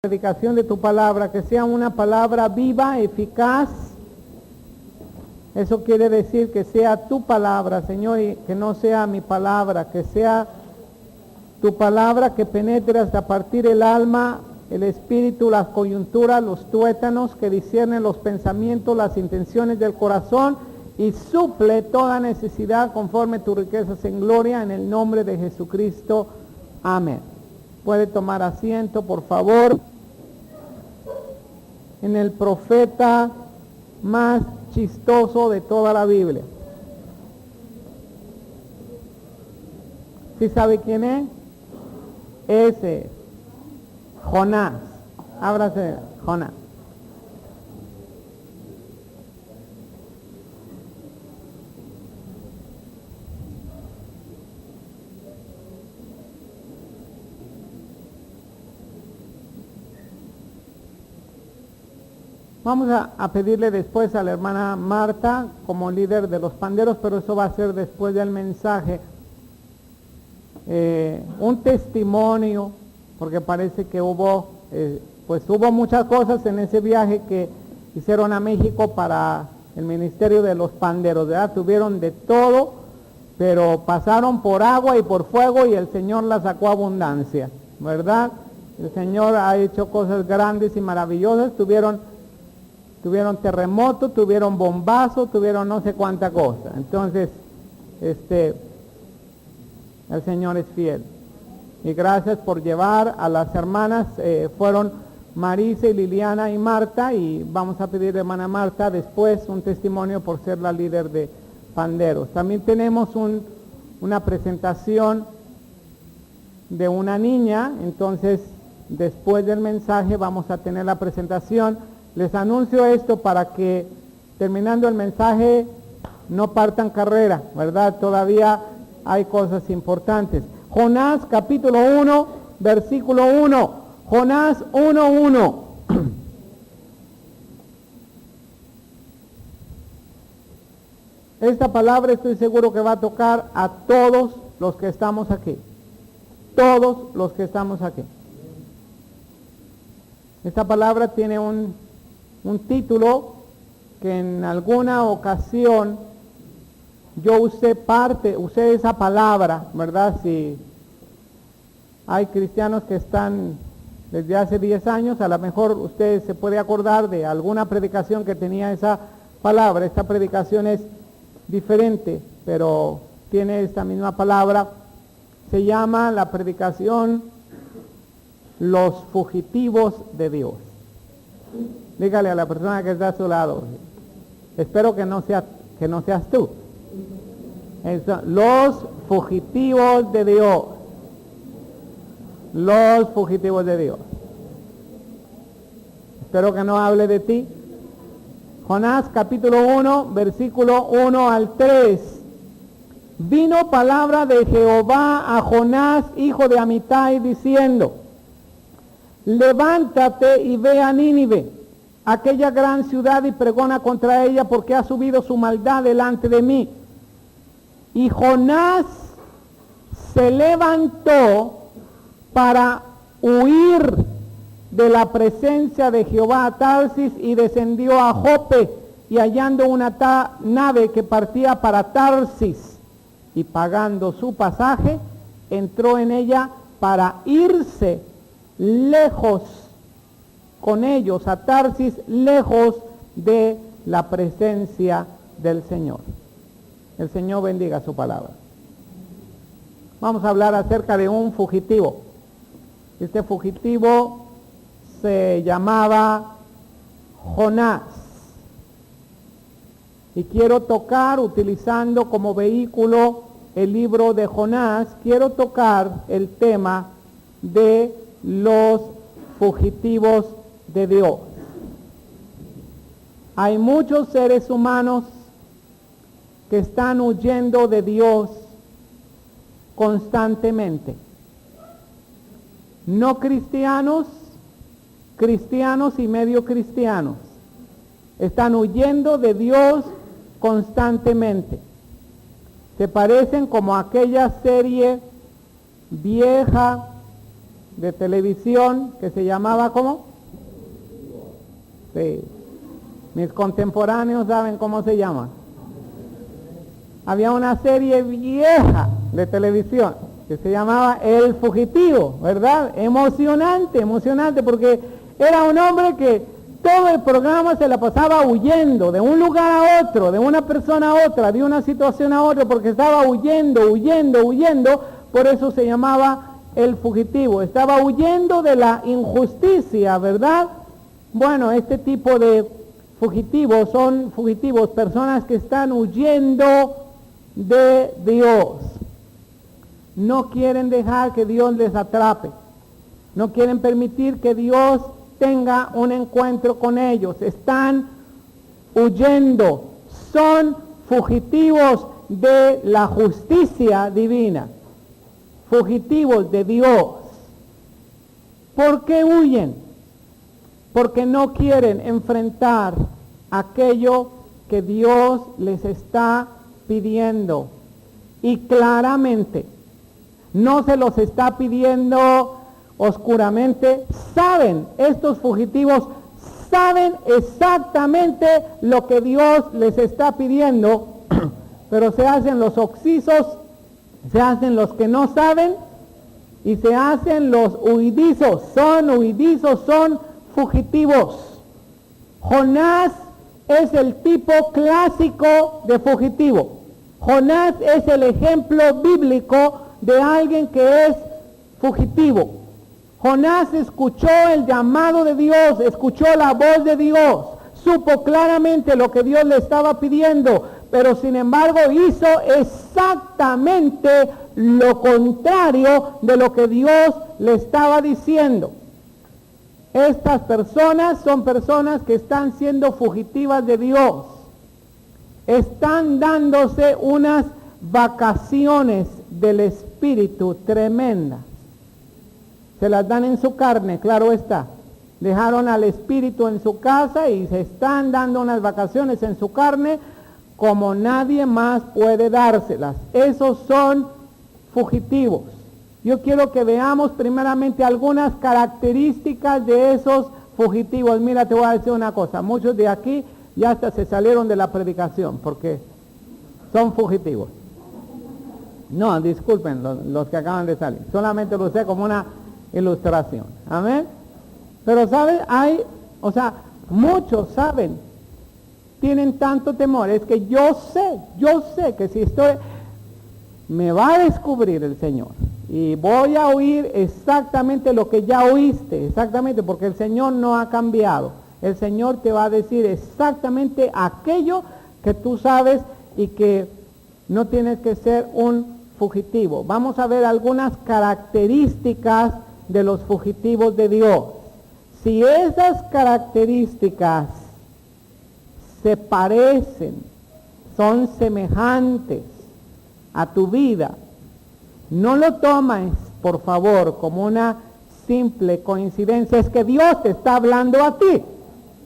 predicación de tu palabra, que sea una palabra viva, eficaz. Eso quiere decir que sea tu palabra, Señor, y que no sea mi palabra, que sea tu palabra que penetre hasta partir el alma, el espíritu, las coyunturas, los tuétanos, que disciernen los pensamientos, las intenciones del corazón y suple toda necesidad conforme tus riquezas en gloria, en el nombre de Jesucristo. Amén. Puede tomar asiento, por favor. En el profeta más chistoso de toda la Biblia. ¿Sí sabe quién es? Ese es Jonás. Ábrase, Jonás. Vamos a pedirle después a la hermana Marta como líder de los panderos, pero eso va a ser después del mensaje. Un testimonio, porque parece que hubo muchas cosas en ese viaje que hicieron a México para el ministerio de los panderos, ¿verdad? Tuvieron de todo, pero pasaron por agua y por fuego y el Señor la sacó a abundancia, ¿verdad? El Señor ha hecho cosas grandes y maravillosas. Tuvieron terremotos, tuvieron bombazos, tuvieron no sé cuánta cosa. Entonces, el Señor es fiel. Y gracias por llevar a las hermanas, fueron Marisa y Liliana y Marta, y vamos a pedir a hermana Marta después un testimonio por ser la líder de panderos. También tenemos una presentación de una niña, entonces después del mensaje vamos a tener la presentación. Les anuncio esto para que terminando el mensaje no partan carrera, ¿verdad? Todavía hay cosas importantes. Jonás capítulo 1, versículo 1. Jonás 1:1. Esta palabra estoy seguro que va a tocar a todos los que estamos aquí. Todos los que estamos aquí. Esta palabra tiene un título que en alguna ocasión yo usé esa palabra, ¿verdad? Si hay cristianos que están desde hace 10 años, a lo mejor usted se puede acordar de alguna predicación que tenía esa palabra. Esta predicación es diferente, pero tiene esta misma palabra. Se llama la predicación Los fugitivos de Dios. Dígale a la persona que está a su lado, espero que no seas tú. Los fugitivos de Dios. Los fugitivos de Dios. Espero que no hable de ti. Jonás capítulo 1, versículo 1 al 3. Vino palabra de Jehová a Jonás, hijo de Amitai, diciendo: levántate y ve a Nínive, aquella gran ciudad, y pregona contra ella, porque ha subido su maldad delante de mí. Y Jonás se levantó para huir de la presencia de Jehová a Tarsis, y descendió a Jope, y hallando una nave que partía para Tarsis, y pagando su pasaje, entró en ella para irse lejos con ellos a Tarsis, lejos de la presencia del Señor. El Señor bendiga su palabra. Vamos a hablar acerca de un fugitivo. Este fugitivo se llamaba Jonás. Y quiero tocar, utilizando como vehículo el libro de Jonás, quiero tocar el tema de los fugitivos de Dios. Hay muchos seres humanos que están huyendo de Dios constantemente. No cristianos, cristianos y medio cristianos están huyendo de Dios constantemente. Se parecen como aquella serie vieja de televisión que se llamaba ¿cómo? Sí. Mis contemporáneos saben cómo se llama. Había una serie vieja de televisión que se llamaba El Fugitivo, ¿verdad? Emocionante, emocionante, porque era un hombre que todo el programa se la pasaba huyendo de un lugar a otro, de una persona a otra, de una situación a otra, porque estaba huyendo, por eso se llamaba El Fugitivo. Estaba huyendo de la injusticia, ¿verdad? Bueno, este tipo de fugitivos son fugitivos, personas que están huyendo de Dios. No quieren dejar que Dios les atrape. No quieren permitir que Dios tenga un encuentro con ellos. Están huyendo. Son fugitivos de la justicia divina. Fugitivos de Dios. ¿Por qué huyen? Porque no quieren enfrentar aquello que Dios les está pidiendo. Y claramente, no se los está pidiendo oscuramente. Saben, estos fugitivos saben exactamente lo que Dios les está pidiendo, pero se hacen los oxisos, se hacen los que no saben y se hacen los huidizos. Son fugitivos. Jonás es el tipo clásico de fugitivo. Jonás es el ejemplo bíblico de alguien que es fugitivo. Jonás escuchó el llamado de Dios, escuchó la voz de Dios, supo claramente lo que Dios le estaba pidiendo, pero sin embargo hizo exactamente lo contrario de lo que Dios le estaba diciendo. Estas personas son personas que están siendo fugitivas de Dios. Están dándose unas vacaciones del Espíritu tremendas. Se las dan en su carne, claro está. Dejaron al Espíritu en su casa y se están dando unas vacaciones en su carne como nadie más puede dárselas. Esos son fugitivos. Yo quiero que veamos primeramente algunas características de esos fugitivos. Mira, te voy a decir una cosa. Muchos de aquí ya hasta se salieron de la predicación porque son fugitivos. No, disculpen los que acaban de salir. Solamente lo usé como una ilustración. Amén. Pero ¿saben? Muchos saben, tienen tanto temor. Es que yo sé que si me va a descubrir el Señor. Y voy a oír exactamente lo que ya oíste, exactamente, porque el Señor no ha cambiado. El Señor te va a decir exactamente aquello que tú sabes y que no tienes que ser un fugitivo. Vamos a ver algunas características de los fugitivos de Dios. Si esas características se parecen, son semejantes a tu vida, no lo tomes, por favor, como una simple coincidencia. Es que Dios te está hablando a ti.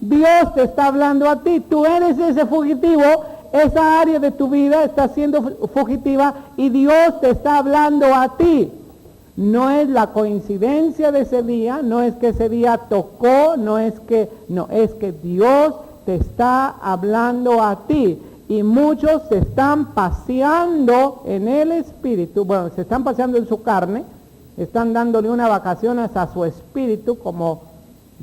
Dios te está hablando a ti. Tú eres ese fugitivo. Esa área de tu vida está siendo fugitiva y Dios te está hablando a ti. No es la coincidencia de ese día, no es que ese día tocó, es que Dios te está hablando a ti. Y muchos se están paseando en el espíritu, se están paseando en su carne, están dándole una vacación a su espíritu, como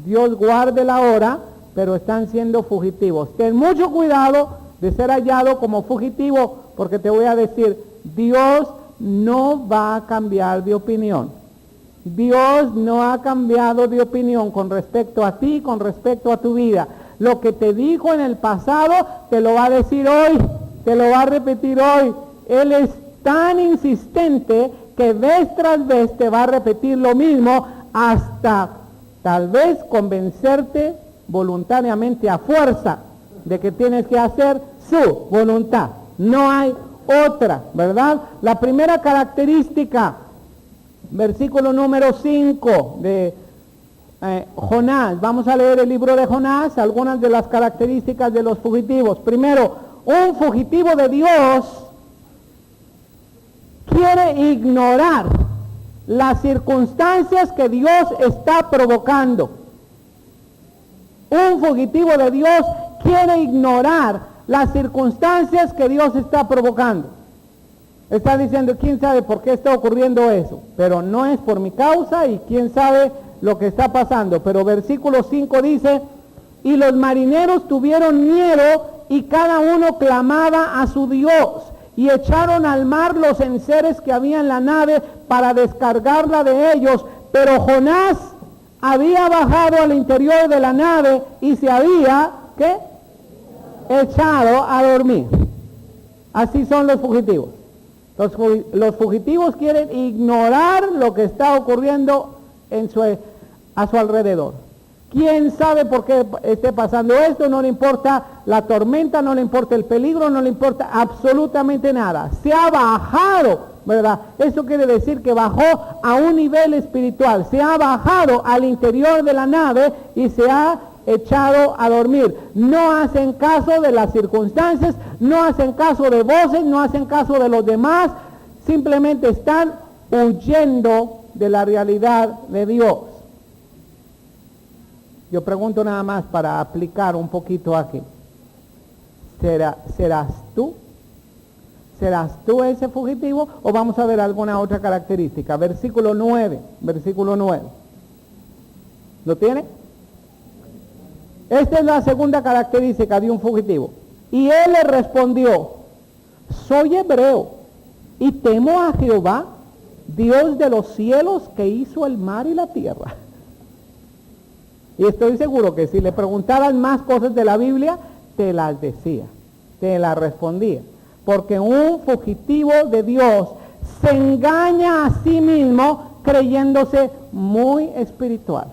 Dios guarde la hora, pero están siendo fugitivos. Ten mucho cuidado de ser hallado como fugitivo, porque te voy a decir, Dios no va a cambiar de opinión. Dios no ha cambiado de opinión con respecto a ti, con respecto a tu vida. Lo que te dijo en el pasado, te lo va a decir hoy, te lo va a repetir hoy. Él es tan insistente que vez tras vez te va a repetir lo mismo hasta tal vez convencerte voluntariamente a fuerza de que tienes que hacer su voluntad. No hay otra, ¿verdad? La primera característica, versículo número 5 de Jonás. Vamos a leer el libro de Jonás, algunas de las características de los fugitivos. Primero, un fugitivo de Dios quiere ignorar las circunstancias que Dios está provocando. Un fugitivo de Dios quiere ignorar las circunstancias que Dios está provocando. Está diciendo, quién sabe por qué está ocurriendo eso, pero no es por mi causa y quién sabe lo que está pasando. Pero versículo 5 dice, y los marineros tuvieron miedo y cada uno clamaba a su Dios y echaron al mar los enseres que había en la nave para descargarla de ellos. Pero Jonás había bajado al interior de la nave y se había, ¿qué? Echado a dormir. Así son los fugitivos. Los fugitivos quieren ignorar lo que está ocurriendo a su alrededor. ¿Quién sabe por qué esté pasando esto? No le importa la tormenta, no le importa el peligro, no le importa absolutamente nada. Se ha bajado, ¿verdad? Eso quiere decir que bajó a un nivel espiritual. Se ha bajado al interior de la nave y se ha echado a dormir. No hacen caso de las circunstancias, no hacen caso de voces, no hacen caso de los demás, simplemente están huyendo de la realidad de Dios. Yo pregunto nada más para aplicar un poquito aquí. ¿Serás tú? ¿Serás tú ese fugitivo o vamos a ver alguna otra característica? Versículo 9. ¿Lo tiene? Esta es la segunda característica de un fugitivo. Y él le respondió, soy hebreo y temo a Jehová, Dios de los cielos, que hizo el mar y la tierra. Y estoy seguro que si le preguntaran más cosas de la Biblia, te las decía, te las respondía. Porque un fugitivo de Dios se engaña a sí mismo creyéndose muy espiritual.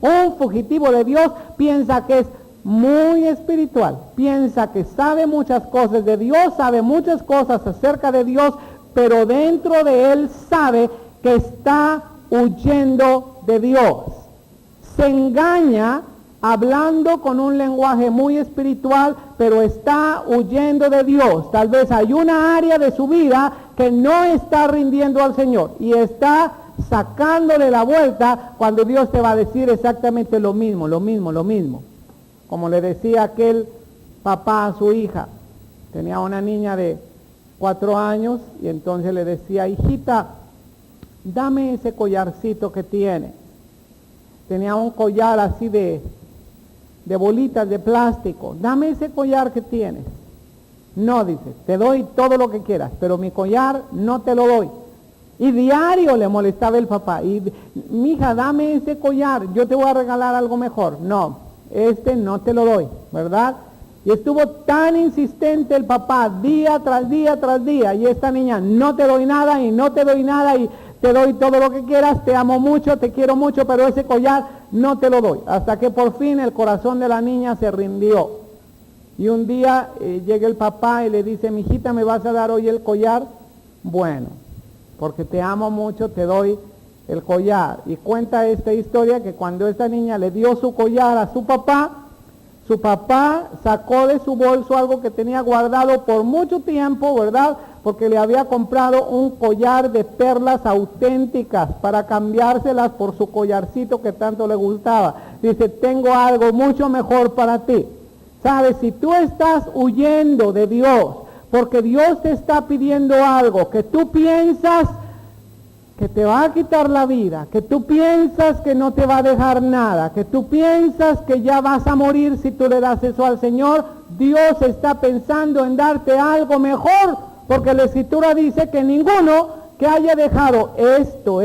Un fugitivo de Dios piensa que es muy espiritual, piensa que sabe muchas cosas de Dios, sabe muchas cosas acerca de Dios, pero dentro de él sabe que está huyendo de Dios. Se engaña hablando con un lenguaje muy espiritual, pero está huyendo de Dios. Tal vez hay una área de su vida que no está rindiendo al Señor y está sacándole la vuelta cuando Dios te va a decir exactamente lo mismo. Como le decía aquel papá a su hija, tenía una niña de 4 años y entonces le decía, hijita, dame ese collarcito que tiene. Tenía un collar así de bolitas de plástico. Dame ese collar que tienes. No, dice, te doy todo lo que quieras, pero mi collar no te lo doy. Y diario le molestaba el papá. Y, mija, dame ese collar, yo te voy a regalar algo mejor. No, no te lo doy, ¿verdad? Y estuvo tan insistente el papá día tras día. Y esta niña, no te doy nada y no te doy nada y te doy todo lo que quieras, te amo mucho, te quiero mucho, pero ese collar no te lo doy. Hasta que por fin el corazón de la niña se rindió. Y un día llega el papá y le dice, mijita, ¿me vas a dar hoy el collar? Bueno, porque te amo mucho, te doy el collar. Y cuenta esta historia que cuando esta niña le dio su collar a su papá sacó de su bolso algo que tenía guardado por mucho tiempo, ¿verdad? Porque le había comprado un collar de perlas auténticas para cambiárselas por su collarcito que tanto le gustaba. Dice, tengo algo mucho mejor para ti. ¿Sabes? Si tú estás huyendo de Dios, porque Dios te está pidiendo algo que tú piensas que te va a quitar la vida, que tú piensas que no te va a dejar nada, que tú piensas que ya vas a morir si tú le das eso al Señor, Dios está pensando en darte algo mejor, porque la Escritura dice que ninguno que haya dejado esto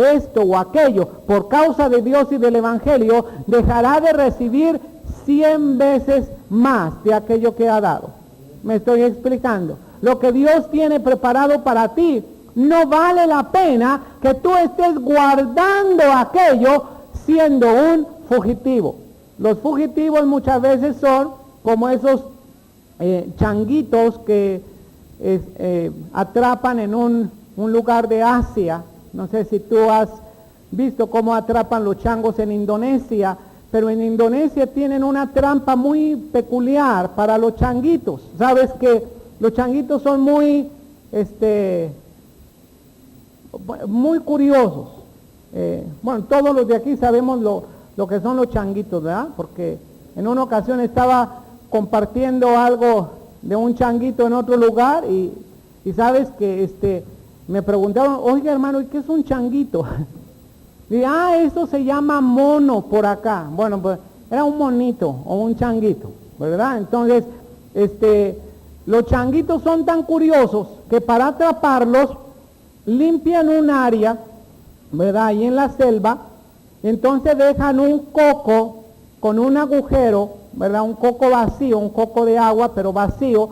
o aquello por causa de Dios y del Evangelio, dejará de recibir 100 veces más de aquello que ha dado. ¿Me estoy explicando? Lo que Dios tiene preparado para ti, no vale la pena que tú estés guardando aquello siendo un fugitivo. Los fugitivos muchas veces son como esos changuitos que atrapan en un lugar de Asia. No sé si tú has visto cómo atrapan los changos en Indonesia, pero en Indonesia tienen una trampa muy peculiar para los changuitos. Sabes que los changuitos son muy muy curiosos. Bueno, todos los de aquí sabemos lo que son los changuitos, ¿verdad? Porque en una ocasión estaba compartiendo algo de un changuito en otro lugar y sabes que me preguntaron, oiga hermano, ¿y qué es un changuito? Dije, eso se llama mono por acá. Bueno, pues era un monito o un changuito, ¿verdad? Entonces, los changuitos son tan curiosos que para atraparlos limpian un área, ¿verdad? Ahí en la selva, entonces dejan un coco con un agujero, ¿verdad? Un coco vacío, un coco de agua, pero vacío,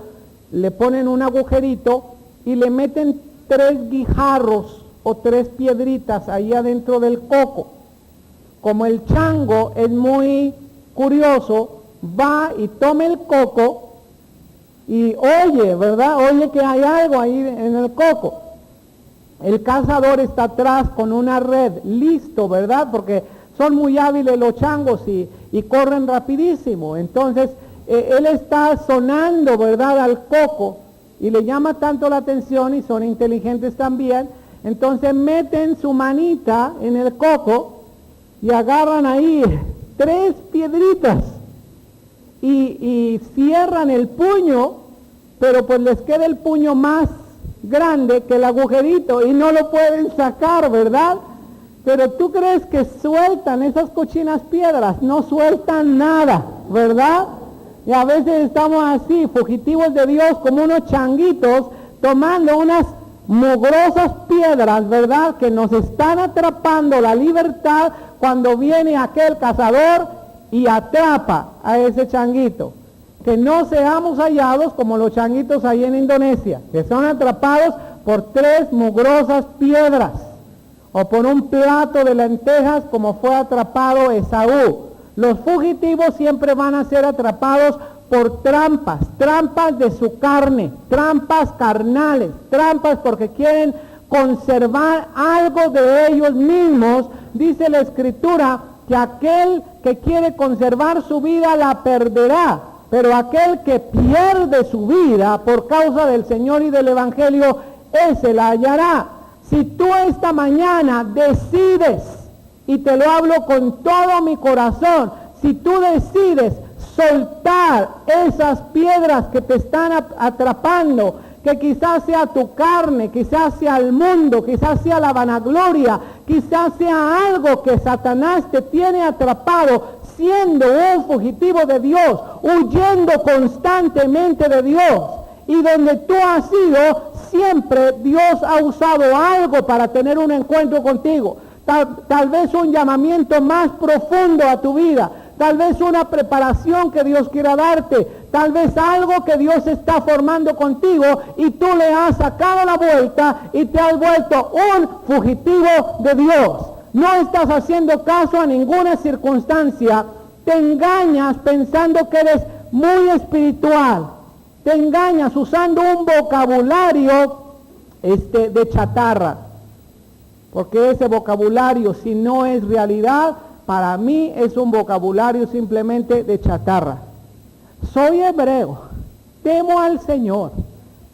le ponen un agujerito y le meten 3 guijarros o 3 piedritas ahí adentro del coco. Como el chango es muy curioso, va y toma el coco y oye, ¿verdad? Oye que hay algo ahí en el coco. El cazador está atrás con una red, listo, ¿verdad? Porque son muy hábiles los changos y corren rapidísimo. Entonces, él está sonando, ¿verdad?, al coco y le llama tanto la atención y son inteligentes también. Entonces meten su manita en el coco y agarran ahí 3 piedritas y cierran el puño, pero pues les queda el puño más grande que el agujerito y no lo pueden sacar, ¿verdad? Pero tú crees que sueltan esas cochinas piedras, no sueltan nada, ¿verdad? Y a veces estamos así, fugitivos de Dios, como unos changuitos, tomando unas mugrosas piedras, ¿verdad? Que nos están atrapando la libertad cuando viene aquel cazador y atrapa a ese changuito. Que no seamos hallados como los changuitos ahí en Indonesia, que son atrapados por 3 mugrosas piedras, o por un plato de lentejas como fue atrapado Esaú. Los fugitivos siempre van a ser atrapados por trampas de su carne, trampas carnales, trampas porque quieren conservar algo de ellos mismos. Dice la Escritura que aquel que quiere conservar su vida la perderá, pero aquel que pierde su vida por causa del Señor y del Evangelio, ese la hallará. Si tú esta mañana decides, y te lo hablo con todo mi corazón, si tú decides soltar esas piedras que te están atrapando, que quizás sea tu carne, quizás sea el mundo, quizás sea la vanagloria, quizás sea algo que Satanás te tiene atrapado, siendo un fugitivo de Dios, huyendo constantemente de Dios, y donde tú has sido, siempre Dios ha usado algo para tener un encuentro contigo, tal vez un llamamiento más profundo a tu vida, tal vez una preparación que Dios quiera darte, tal vez algo que Dios está formando contigo y tú le has sacado la vuelta y te has vuelto un fugitivo de Dios. No estás haciendo caso a ninguna circunstancia, te engañas pensando que eres muy espiritual, te engañas usando un vocabulario de chatarra, porque ese vocabulario, si no es realidad, para mí es un vocabulario simplemente de chatarra. Soy hebreo, temo al Señor.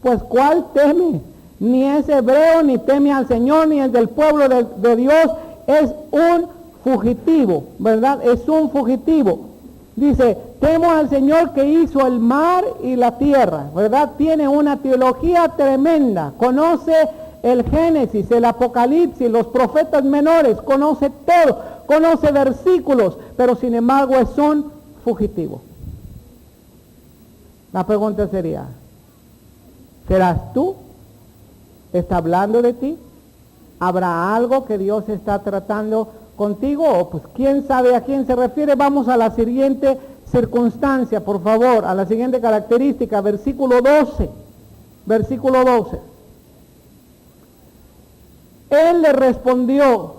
Pues ¿cuál teme? Ni es hebreo, ni teme al Señor, ni es del pueblo de Dios. Es un fugitivo, ¿verdad? Es un fugitivo. Dice, temo al Señor que hizo el mar y la tierra, ¿verdad? Tiene una teología tremenda, conoce el Génesis, el Apocalipsis, los profetas menores, conoce todo, conoce versículos, pero sin embargo es un fugitivo. La pregunta sería, ¿serás tú? ¿Está hablando de ti? ¿Habrá algo que Dios está tratando contigo? O pues quién sabe a quién se refiere. Vamos a la siguiente circunstancia, por favor, a la siguiente característica, versículo 12. Versículo 12. Él le respondió,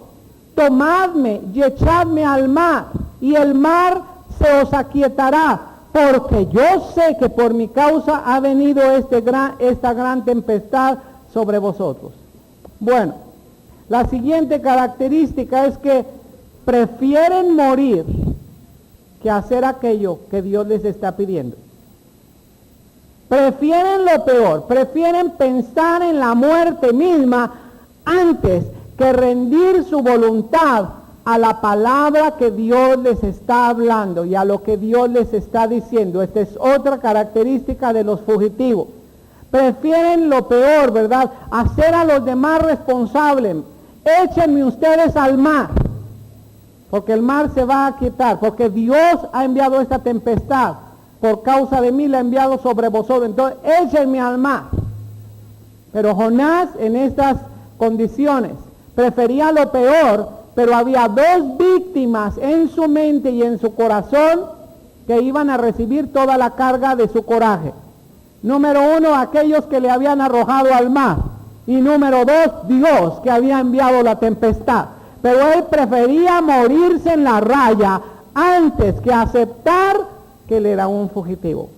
tomadme y echadme al mar, y el mar se os aquietará, porque yo sé que por mi causa ha venido esta gran tempestad sobre vosotros. Bueno, la siguiente característica es que prefieren morir que hacer aquello que Dios les está pidiendo. Prefieren lo peor, prefieren pensar en la muerte misma antes que rendir su voluntad a la palabra que Dios les está hablando y a lo que Dios les está diciendo. Esta es otra característica de los fugitivos. Prefieren lo peor, ¿verdad? Hacer a los demás responsables. Échenme ustedes al mar, porque el mar se va a quitar, porque Dios ha enviado esta tempestad, por causa de mí la ha enviado sobre vosotros, entonces échenme al mar. Pero Jonás en estas condiciones prefería lo peor, pero había dos víctimas en su mente y en su corazón que iban a recibir toda la carga de su coraje. Número uno, aquellos que le habían arrojado al mar. Y número dos, Dios que había enviado la tempestad. Pero él prefería morirse en la raya antes que aceptar que él era un fugitivo.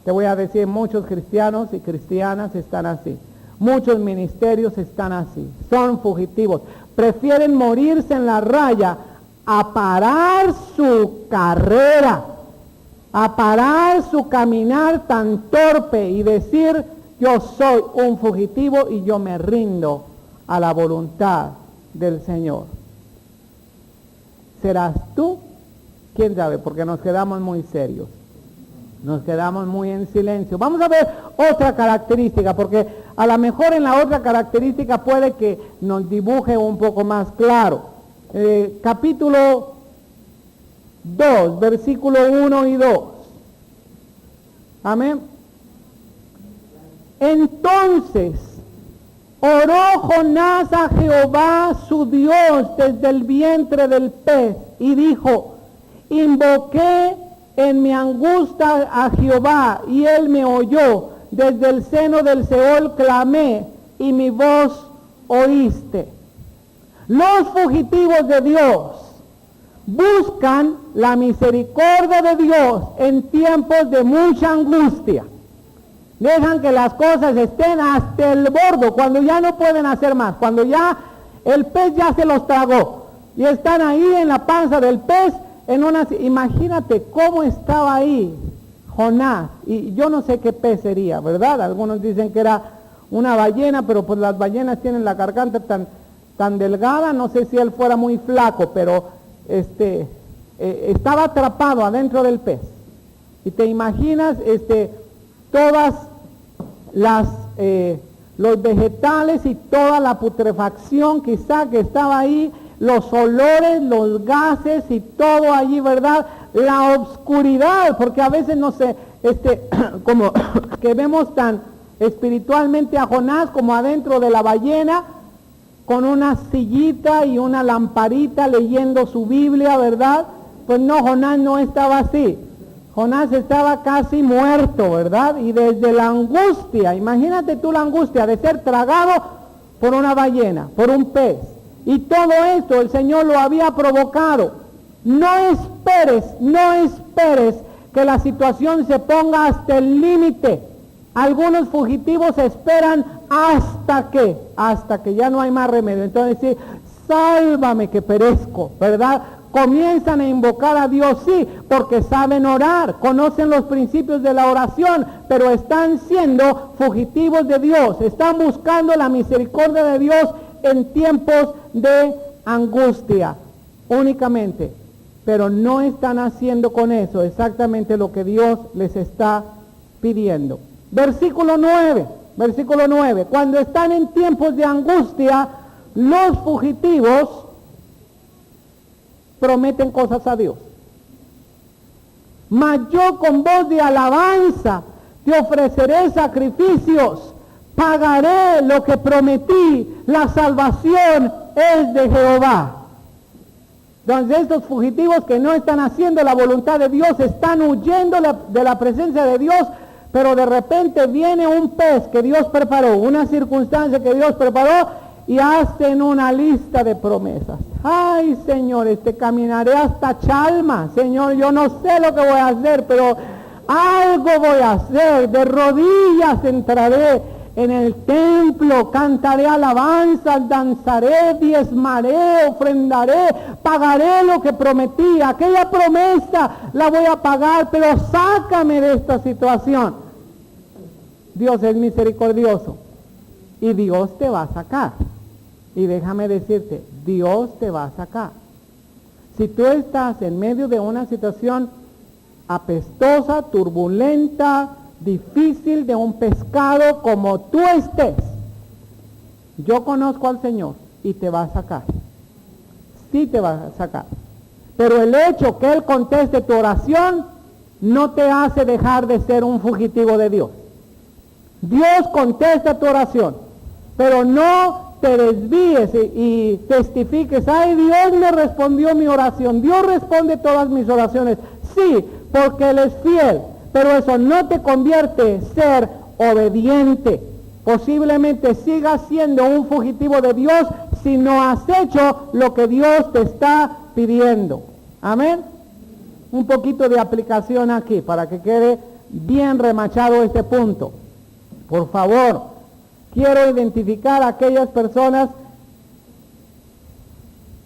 Te voy a decir, muchos cristianos y cristianas están así. Muchos ministerios están así. Son fugitivos. Prefieren morirse en la raya a parar su carrera, a parar su caminar tan torpe y decir, yo soy un fugitivo y yo me rindo a la voluntad del Señor. ¿Serás tú? ¿Quién sabe? Porque nos quedamos muy serios. Nos quedamos muy en silencio. Vamos a ver otra característica, porque a lo mejor en la otra característica puede que nos dibuje un poco más claro. Capítulo 2, versículo 1 y 2. Amén. Entonces oró Jonás a Jehová su Dios desde el vientre del pez y dijo, invoqué en mi angustia a Jehová y él me oyó, desde el seno del Seol clamé y mi voz oíste. Los fugitivos de Dios buscan la misericordia de Dios en tiempos de mucha angustia. Dejan que las cosas estén hasta el borde, cuando ya no pueden hacer más, cuando ya el pez ya se los tragó y están ahí en la panza del pez. Imagínate cómo estaba ahí Jonás, y yo no sé qué pez sería, ¿verdad? Algunos dicen que era una ballena, pero pues las ballenas tienen la garganta tan delgada, no sé si él fuera muy flaco, pero estaba atrapado adentro del pez. Y te imaginas todas los vegetales y toda la putrefacción quizá que estaba ahí, los olores, los gases y todo allí, ¿verdad? La oscuridad, porque a veces no sé, como que vemos tan espiritualmente a Jonás como adentro de la ballena, con una sillita y una lamparita leyendo su Biblia, ¿verdad? Pues no, Jonás no estaba así. Jonás estaba casi muerto, ¿verdad? Y desde la angustia, imagínate tú la angustia de ser tragado por una ballena, por un pez. Y todo esto el Señor lo había provocado. No esperes que la situación se ponga hasta el límite. Algunos fugitivos esperan hasta que ya no hay más remedio. Entonces sí, sálvame que perezco, ¿verdad? Comienzan a invocar a Dios, sí, porque saben orar, conocen los principios de la oración, pero están siendo fugitivos de Dios, están buscando la misericordia de Dios en tiempos de angustia únicamente, pero no están haciendo con eso exactamente lo que Dios les está pidiendo. Versículo 9, cuando están en tiempos de angustia, los fugitivos prometen cosas a Dios. Mas yo con voz de alabanza te ofreceré sacrificios, pagaré lo que prometí, la salvación es de Jehová. Entonces estos fugitivos que no están haciendo la voluntad de Dios, están huyendo de la presencia de Dios, pero de repente viene un pez que Dios preparó, una circunstancia que Dios preparó, y hacen una lista de promesas. Ay, Señor, caminaré hasta Chalma. Señor, yo no sé lo que voy a hacer, pero algo voy a hacer. De rodillas entraré en el templo, cantaré alabanzas, danzaré, diezmaré, ofrendaré, pagaré lo que prometí. Aquella promesa la voy a pagar, pero sácame de esta situación. Dios es misericordioso y Dios te va a sacar. Y déjame decirte, Dios te va a sacar. Si tú estás en medio de una situación apestosa, turbulenta, difícil, de un pescado, como tú estés, yo conozco al Señor y te va a sacar. Sí te va a sacar. Pero el hecho que Él conteste tu oración no te hace dejar de ser un fugitivo de Dios. Dios contesta tu oración, pero no te desvíes y testifiques, ay, Dios me respondió mi oración, Dios responde todas mis oraciones. Sí, porque Él es fiel, pero eso no te convierte en ser obediente. Posiblemente sigas siendo un fugitivo de Dios si no has hecho lo que Dios te está pidiendo. Amén. Un poquito de aplicación aquí para que quede bien remachado este punto. Por favor, quiero identificar a aquellas personas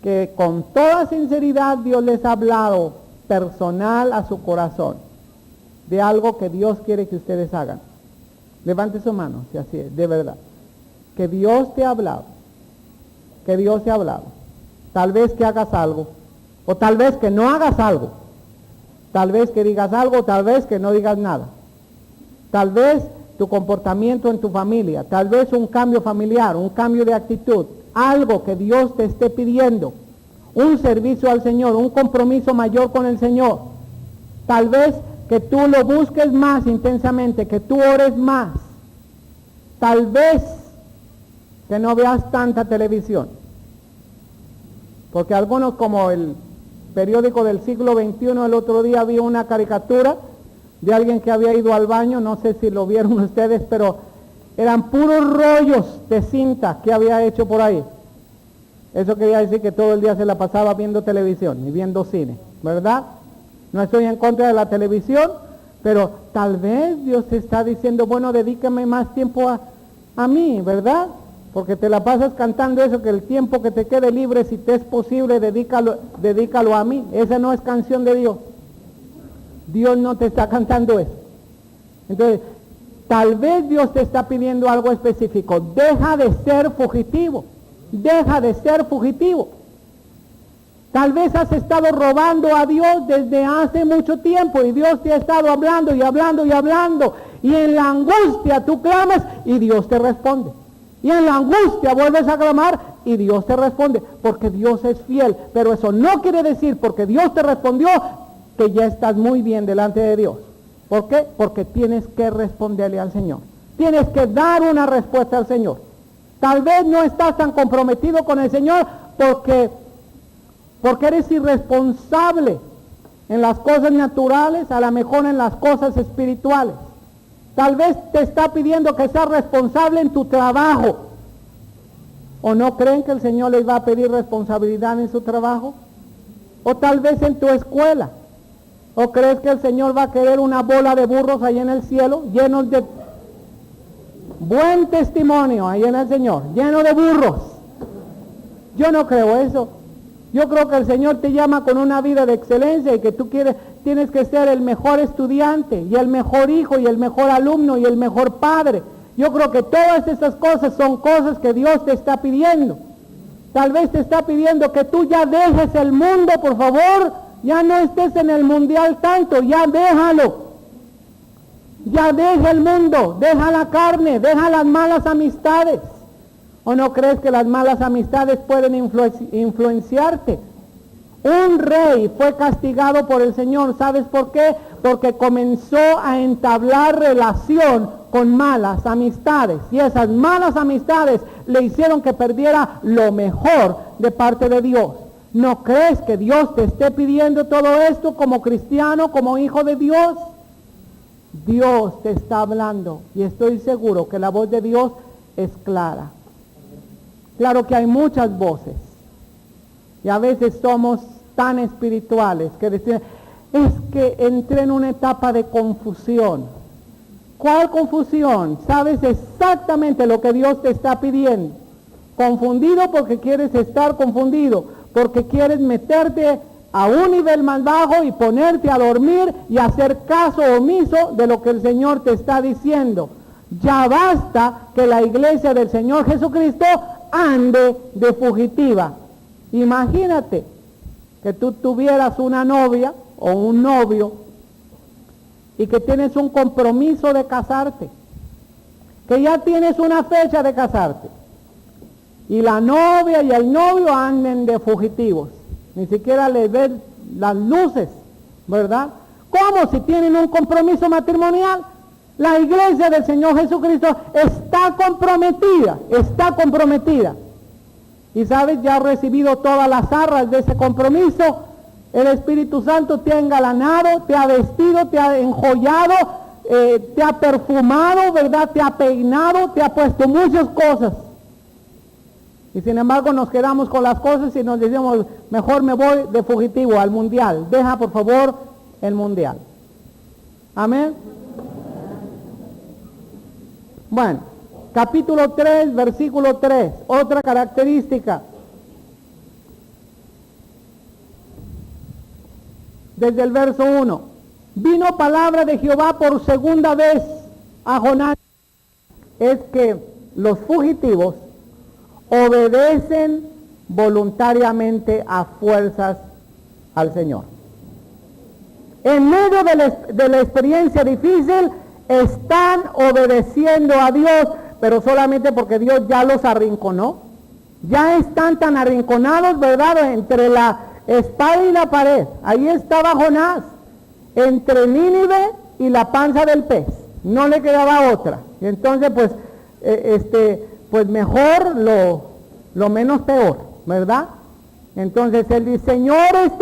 que con toda sinceridad Dios les ha hablado personal a su corazón de algo que Dios quiere que ustedes hagan. Levante su mano, si así es, de verdad. Que Dios te ha hablado. Que Dios te ha hablado. Tal vez que hagas algo, o tal vez que no hagas algo. Tal vez que digas algo, tal vez que no digas nada. Tal vez tu comportamiento en tu familia, tal vez un cambio familiar, un cambio de actitud, algo que Dios te esté pidiendo, un servicio al Señor, un compromiso mayor con el Señor. Tal vez que tú lo busques más intensamente, que tú ores más. Tal vez que no veas tanta televisión. Porque algunos, como el periódico del siglo XXI, el otro día vi una caricatura de alguien que había ido al baño, no sé si lo vieron ustedes, pero eran puros rollos de cinta que había hecho por ahí. Eso quería decir que todo el día se la pasaba viendo televisión y viendo cine, ¿verdad? No estoy en contra de la televisión, pero tal vez Dios te está diciendo, bueno, dedícame más tiempo a mí, ¿verdad? Porque te la pasas cantando eso, que el tiempo que te quede libre, si te es posible, dedícalo a mí. Esa no es canción de Dios. Dios no te está cantando eso. Entonces, tal vez Dios te está pidiendo algo específico. Deja de ser fugitivo. Deja de ser fugitivo. Tal vez has estado robando a Dios desde hace mucho tiempo y Dios te ha estado hablando y hablando y hablando. Y en la angustia tú clamas y Dios te responde. Y en la angustia vuelves a clamar y Dios te responde. Porque Dios es fiel. Pero eso no quiere decir porque Dios te respondió que ya estás muy bien delante de Dios. ¿Por qué? Porque tienes que responderle al Señor. Tienes que dar una respuesta al Señor. Tal vez no estás tan comprometido con el Señor porque eres irresponsable en las cosas naturales, a lo mejor en las cosas espirituales. Tal vez te está pidiendo que seas responsable en tu trabajo. ¿O no creen que el Señor les va a pedir responsabilidad en su trabajo? O tal vez en tu escuela. ¿O crees que el Señor va a querer una bola de burros ahí en el cielo, llenos de buen testimonio ahí en el Señor, lleno de burros? Yo no creo eso. Yo creo que el Señor te llama con una vida de excelencia y que tú tienes que ser el mejor estudiante y el mejor hijo y el mejor alumno y el mejor padre. Yo creo que todas esas cosas son cosas que Dios te está pidiendo. Tal vez te está pidiendo que tú ya dejes el mundo, por favor, ya no estés en el mundial tanto, ya déjalo. Ya deja el mundo, deja la carne, deja las malas amistades. ¿O no crees que las malas amistades pueden influenciarte? Un rey fue castigado por el Señor. ¿Sabes por qué? Porque comenzó a entablar relación con malas amistades. Y esas malas amistades le hicieron que perdiera lo mejor de parte de Dios. ¿No crees que Dios te esté pidiendo todo esto como cristiano, como hijo de Dios? Dios te está hablando y estoy seguro que la voz de Dios es clara. Claro que hay muchas voces y a veces somos tan espirituales que decimos, es que entré en una etapa de confusión. ¿Cuál confusión? Sabes exactamente lo que Dios te está pidiendo. Confundido porque quieres estar confundido, porque quieres meterte a un nivel más bajo y ponerte a dormir y hacer caso omiso de lo que el Señor te está diciendo. Ya basta que la iglesia del Señor Jesucristo ande de fugitiva. Imagínate que tú tuvieras una novia o un novio y que tienes un compromiso de casarte, que ya tienes una fecha de casarte, y la novia y el novio anden de fugitivos, ni siquiera les ven las luces, ¿verdad? ¿Cómo? Si tienen un compromiso matrimonial. La iglesia del Señor Jesucristo está comprometida. Y sabes, ya ha recibido todas las arras de ese compromiso. El Espíritu Santo te ha engalanado, te ha vestido, te ha enjollado, te ha perfumado, ¿verdad? Te ha peinado, te ha puesto muchas cosas. Y sin embargo nos quedamos con las cosas y nos decimos, mejor me voy de fugitivo al mundial. Deja por favor el mundial. Amén. Bueno, capítulo 3, versículo 3, otra característica. Desde el verso 1. Vino palabra de Jehová por segunda vez a Jonás. Es que los fugitivos obedecen voluntariamente a fuerzas al Señor. En medio de la experiencia difícil, están obedeciendo a Dios, pero solamente porque Dios ya los arrinconó. Ya están tan arrinconados, ¿verdad? Entre la espada y la pared. Ahí estaba Jonás, entre Nínive y la panza del pez. No le quedaba otra. Y entonces, pues mejor lo menos peor, ¿verdad? Entonces él dice, Señor,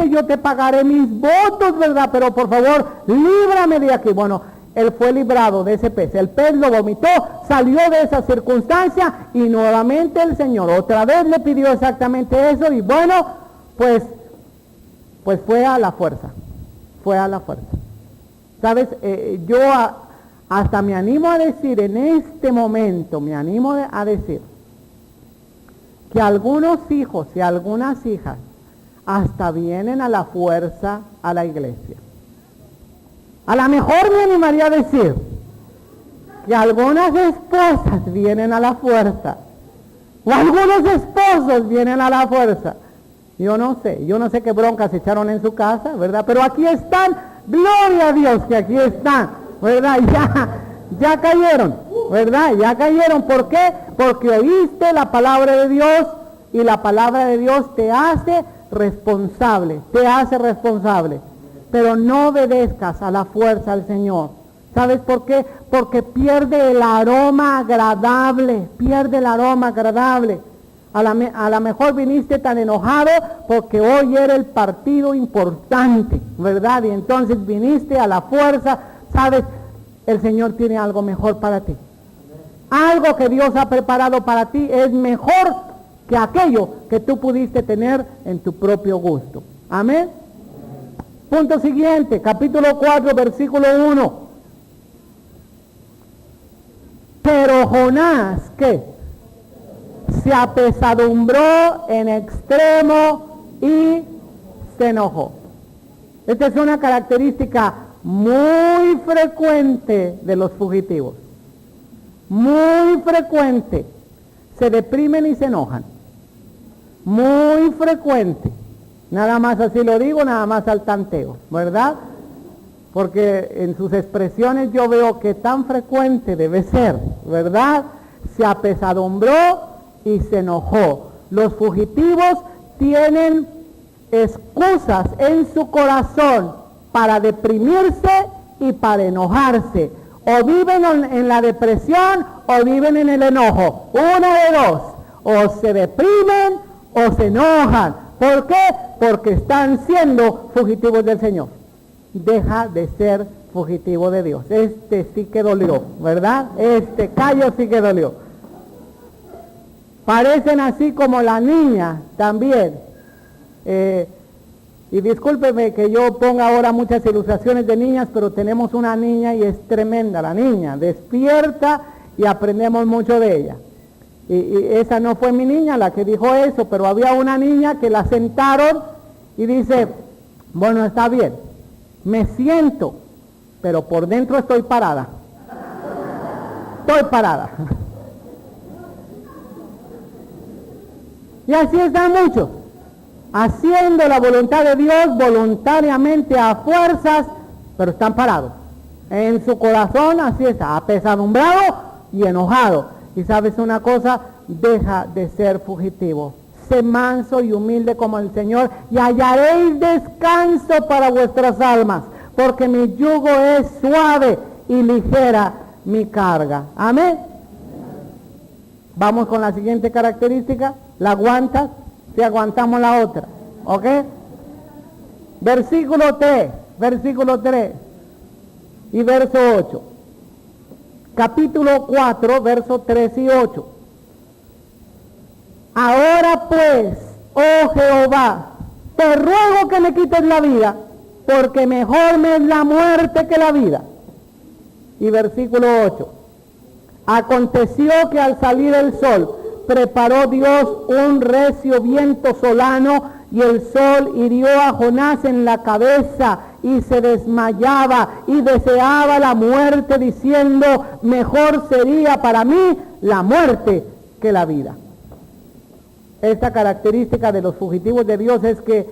yo te pagaré mis votos, ¿verdad? Pero por favor, líbrame de aquí. Bueno, él fue librado de ese pez. El pez lo vomitó, salió de esa circunstancia y nuevamente el Señor otra vez le pidió exactamente eso y bueno, pues fue a la fuerza. Fue a la fuerza. ¿Sabes? Yo hasta me animo a decir en este momento, a decir que algunos hijos y algunas hijas hasta vienen a la fuerza a la iglesia. A lo mejor me animaría a decir que algunas esposas vienen a la fuerza, o algunos esposos vienen a la fuerza. Yo no sé qué broncas echaron en su casa, ¿verdad? Pero aquí están, gloria a Dios que aquí están, ¿verdad? Ya cayeron, ¿verdad? Ya cayeron. ¿Por qué? Porque oíste la palabra de Dios y la palabra de Dios te hace responsable, Pero no obedezcas a la fuerza al Señor. ¿Sabes por qué? Porque pierde el aroma agradable, A lo mejor viniste tan enojado porque hoy era el partido importante, ¿verdad? Y entonces viniste a la fuerza, ¿sabes? El Señor tiene algo mejor para ti. Algo que Dios ha preparado para ti es mejor que aquello que tú pudiste tener en tu propio gusto. Amén. Punto siguiente, capítulo 4, versículo 1. Pero Jonás, ¿qué? Se apesadumbró en extremo y se enojó. Esta es una característica muy frecuente de los fugitivos. Muy frecuente. Se deprimen y se enojan. Muy frecuente. Nada más así lo digo, nada más al tanteo, ¿verdad? Porque en sus expresiones yo veo que tan frecuente debe ser, ¿verdad? Se apesadumbró y se enojó. Los fugitivos tienen excusas en su corazón para deprimirse y para enojarse. O viven en la depresión o viven en el enojo. Una de dos. O se deprimen o se enojan. ¿Por qué? Porque están siendo fugitivos del Señor. Deja de ser fugitivo de Dios. Este sí que dolió, ¿verdad? Este callo sí que dolió. Parecen así como la niña también. Y discúlpeme que yo ponga ahora muchas ilustraciones de niñas, pero tenemos una niña y es tremenda la niña. Despierta y aprendemos mucho de ella. Y esa no fue mi niña la que dijo eso, pero había una niña que la sentaron y dice, bueno, está bien, me siento, pero por dentro estoy parada. Estoy parada. Y así están muchos, haciendo la voluntad de Dios voluntariamente a fuerzas, pero están parados. En su corazón así está, apesadumbrado y enojado. Y sabes una cosa, deja de ser fugitivo. Sé manso y humilde como el Señor y hallaréis descanso para vuestras almas, porque mi yugo es suave y ligera mi carga. Amén. Vamos con la siguiente característica. ¿La aguantas? Si aguantamos la otra. ¿Ok? Versículo 3 y verso 8. Capítulo 4, versos 3 y 8. Ahora pues, oh Jehová, te ruego que me quites la vida, porque mejor me es la muerte que la vida. Y versículo 8. Aconteció que al salir el sol, preparó Dios un recio viento solano, y el sol hirió a Jonás en la cabeza, y se desmayaba, y deseaba la muerte, diciendo, mejor sería para mí la muerte que la vida. Esta característica de los fugitivos de Dios es que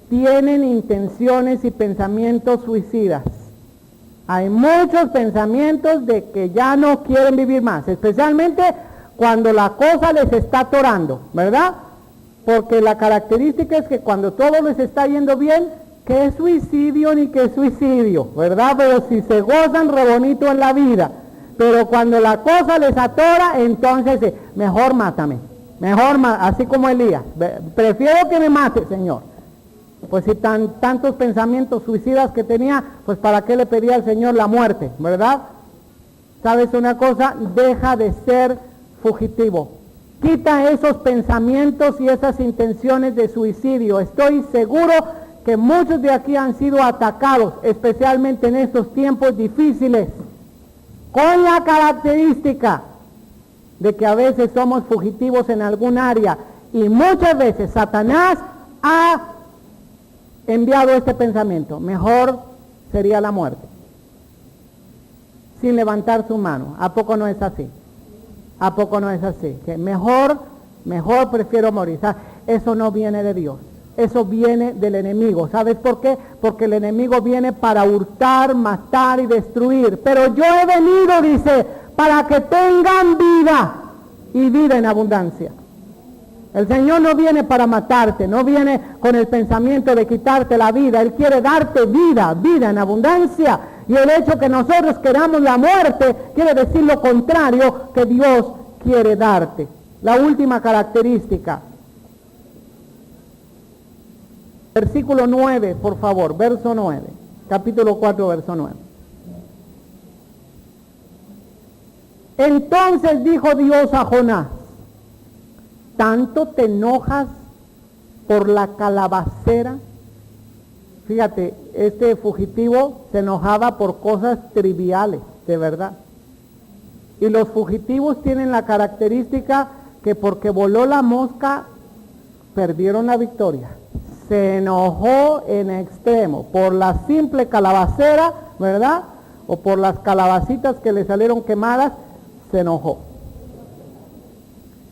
tienen intenciones y pensamientos suicidas. Hay muchos pensamientos de que ya no quieren vivir más, especialmente cuando la cosa les está atorando, ¿verdad? Porque la característica es que cuando todo les está yendo bien, ¿qué es suicidio ni qué es suicidio? ¿Verdad? Pero si se gozan re bonito en la vida, pero cuando la cosa les atora, entonces mejor mátame, así como Elías, prefiero que me mate, Señor. Pues si tantos pensamientos suicidas que tenía, pues para qué le pedía al Señor la muerte, ¿verdad? ¿Sabes una cosa? Deja de ser fugitivo. Quita esos pensamientos y esas intenciones de suicidio. Estoy seguro que muchos de aquí han sido atacados, especialmente en estos tiempos difíciles, con la característica de que a veces somos fugitivos en algún área y muchas veces Satanás ha enviado este pensamiento: mejor sería la muerte, sin levantar su mano. ¿A poco no es así? ¿A poco no es así? Que mejor prefiero morir. ¿Sabes? Eso no viene de Dios, eso viene del enemigo. ¿Sabes por qué? Porque el enemigo viene para hurtar, matar y destruir. Pero yo he venido, dice, para que tengan vida y vida en abundancia. El Señor no viene para matarte, no viene con el pensamiento de quitarte la vida. Él quiere darte vida, vida en abundancia. Y el hecho que nosotros queramos la muerte quiere decir lo contrario que Dios quiere darte. La última característica. Versículo 9, por favor, verso 9. Capítulo 4, verso 9. Entonces dijo Dios a Jonás: ¿tanto te enojas por la calabacera? Fíjate, este fugitivo se enojaba por cosas triviales, de verdad. Y los fugitivos tienen la característica que porque voló la mosca, perdieron la victoria. Se enojó en extremo por la simple calabacera, ¿verdad? O por las calabacitas que le salieron quemadas, se enojó.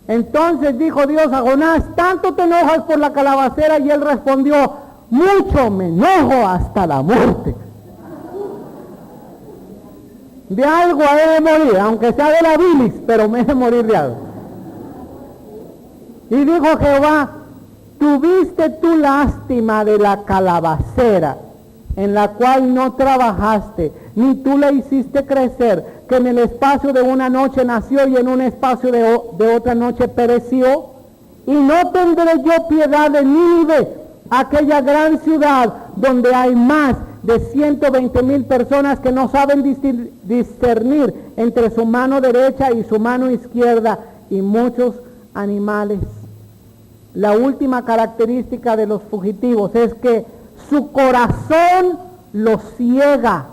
Entonces dijo Dios a Jonás: ¿tanto te enojas por la calabacera? Y él respondió: mucho me enojo hasta la muerte. De algo he de morir, aunque sea de la bilis, pero me he de morir de algo. Y dijo Jehová: tuviste tú lástima de la calabacera, en la cual no trabajaste, ni tú la hiciste crecer, que en el espacio de una noche nació y en un espacio de otra noche pereció. Y no tendré yo piedad de Nínive, aquella gran ciudad donde hay más de 120,000 personas que no saben discernir entre su mano derecha y su mano izquierda, y muchos animales. La última característica de los fugitivos es que su corazón los ciega,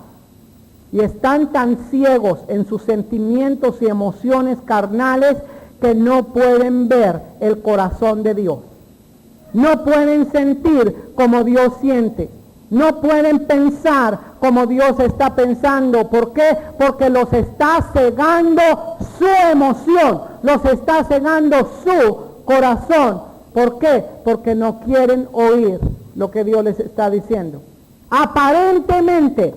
y están tan ciegos en sus sentimientos y emociones carnales que no pueden ver el corazón de Dios. No pueden sentir como Dios siente. No pueden pensar como Dios está pensando. ¿Por qué? Porque los está cegando su emoción, los está cegando su corazón, ¿Por qué? Porque no quieren oír lo que Dios les está diciendo. Aparentemente,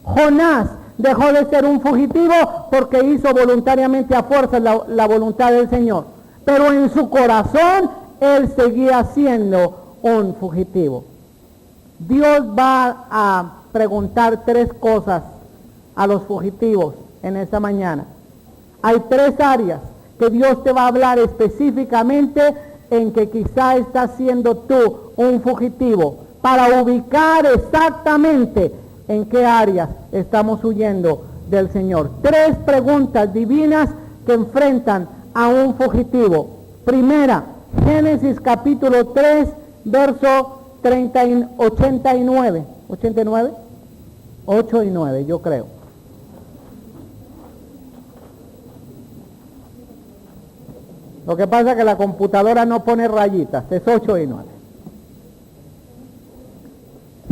Jonás dejó de ser un fugitivo porque hizo voluntariamente a fuerza la voluntad del Señor. Pero en su corazón, él seguía siendo un fugitivo. Dios va a preguntar 3 cosas a los fugitivos en esta mañana. Hay 3 áreas que Dios te va a hablar específicamente en que quizá estás siendo tú un fugitivo, para ubicar exactamente en qué áreas estamos huyendo del Señor. 3 preguntas divinas que enfrentan a un fugitivo. Primera, Génesis capítulo 3, verso 89. ¿89? 8 y 9, yo creo. Lo que pasa es que la computadora no pone rayitas, es 8 y 9.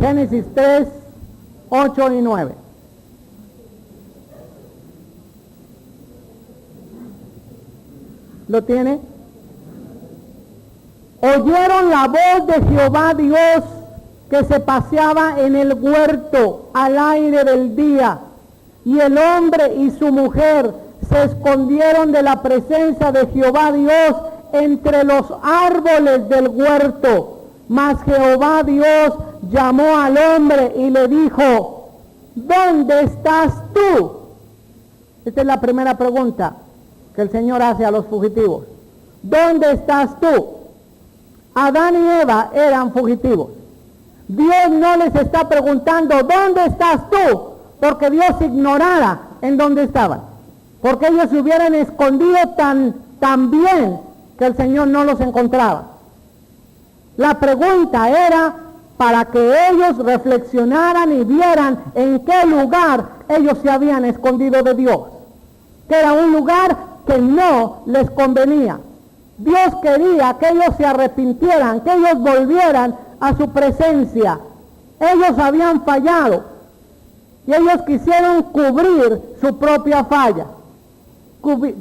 Génesis 3, 8 y 9. ¿Lo tiene? Oyeron la voz de Jehová Dios que se paseaba en el huerto al aire del día, y el hombre y su mujer se escondieron de la presencia de Jehová Dios entre los árboles del huerto. Mas Jehová Dios llamó al hombre y le dijo, ¿dónde estás tú? Esta es la primera pregunta que el Señor hace a los fugitivos. ¿Dónde estás tú? Adán y Eva eran fugitivos. Dios no les está preguntando, ¿dónde estás tú? Porque Dios ignorara en dónde estaban. Porque ellos se hubieran escondido tan bien que el Señor no los encontraba. La pregunta era para que ellos reflexionaran y vieran en qué lugar ellos se habían escondido de Dios. Que era un lugar que no les convenía. Dios quería que ellos se arrepintieran, que ellos volvieran a su presencia. Ellos habían fallado y ellos quisieron cubrir su propia falla.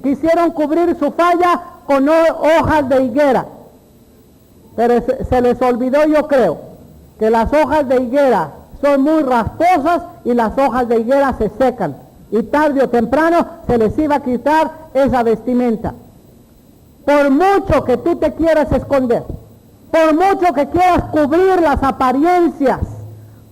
Quisieron cubrir su falla con hojas de higuera. Pero se les olvidó, yo creo, que las hojas de higuera son muy rasposas y las hojas de higuera se secan. Y tarde o temprano se les iba a quitar esa vestimenta. Por mucho que tú te quieras esconder, por mucho que quieras cubrir las apariencias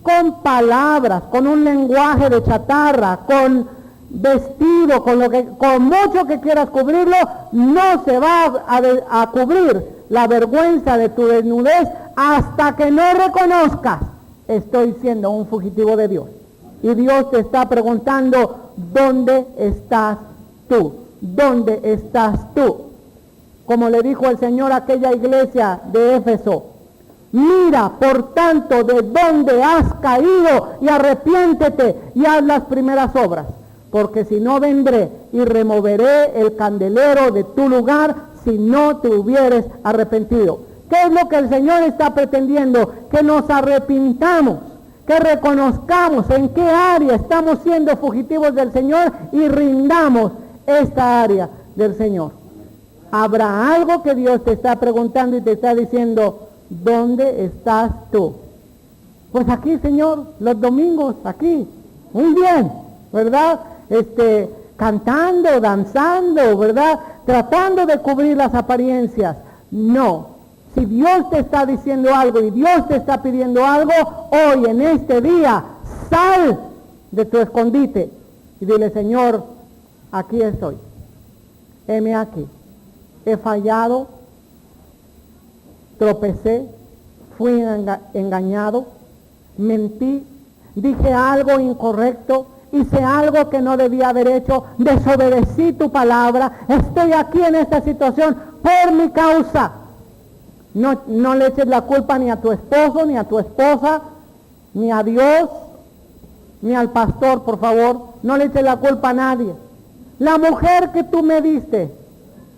con palabras, con un lenguaje de chatarra, con vestido, con mucho que quieras cubrirlo, no se va a cubrir la vergüenza de tu desnudez hasta que no reconozcas, estoy siendo un fugitivo de Dios. Y Dios te está preguntando, ¿dónde estás tú? ¿Dónde estás tú? Como le dijo el Señor a aquella iglesia de Éfeso, mira, por tanto, de dónde has caído y arrepiéntete y haz las primeras obras. Porque si no vendré y removeré el candelero de tu lugar si no te hubieres arrepentido. ¿Qué es lo que el Señor está pretendiendo? Que nos arrepintamos, que reconozcamos en qué área estamos siendo fugitivos del Señor y rindamos esta área del Señor. Habrá algo que Dios te está preguntando y te está diciendo, ¿dónde estás tú? Pues aquí, Señor, los domingos, aquí, muy bien, ¿verdad? Cantando, danzando, ¿verdad? Tratando de cubrir las apariencias. No, si Dios te está diciendo algo y Dios te está pidiendo algo, hoy en este día, sal de tu escondite y dile, Señor, aquí estoy, heme aquí. He fallado, tropecé, fui engañado, mentí, dije algo incorrecto, hice algo que no debía haber hecho, desobedecí tu palabra, estoy aquí en esta situación por mi causa. No le eches la culpa ni a tu esposo, ni a tu esposa, ni a Dios, ni al pastor, por favor, no le eches la culpa a nadie. La mujer que tú me diste,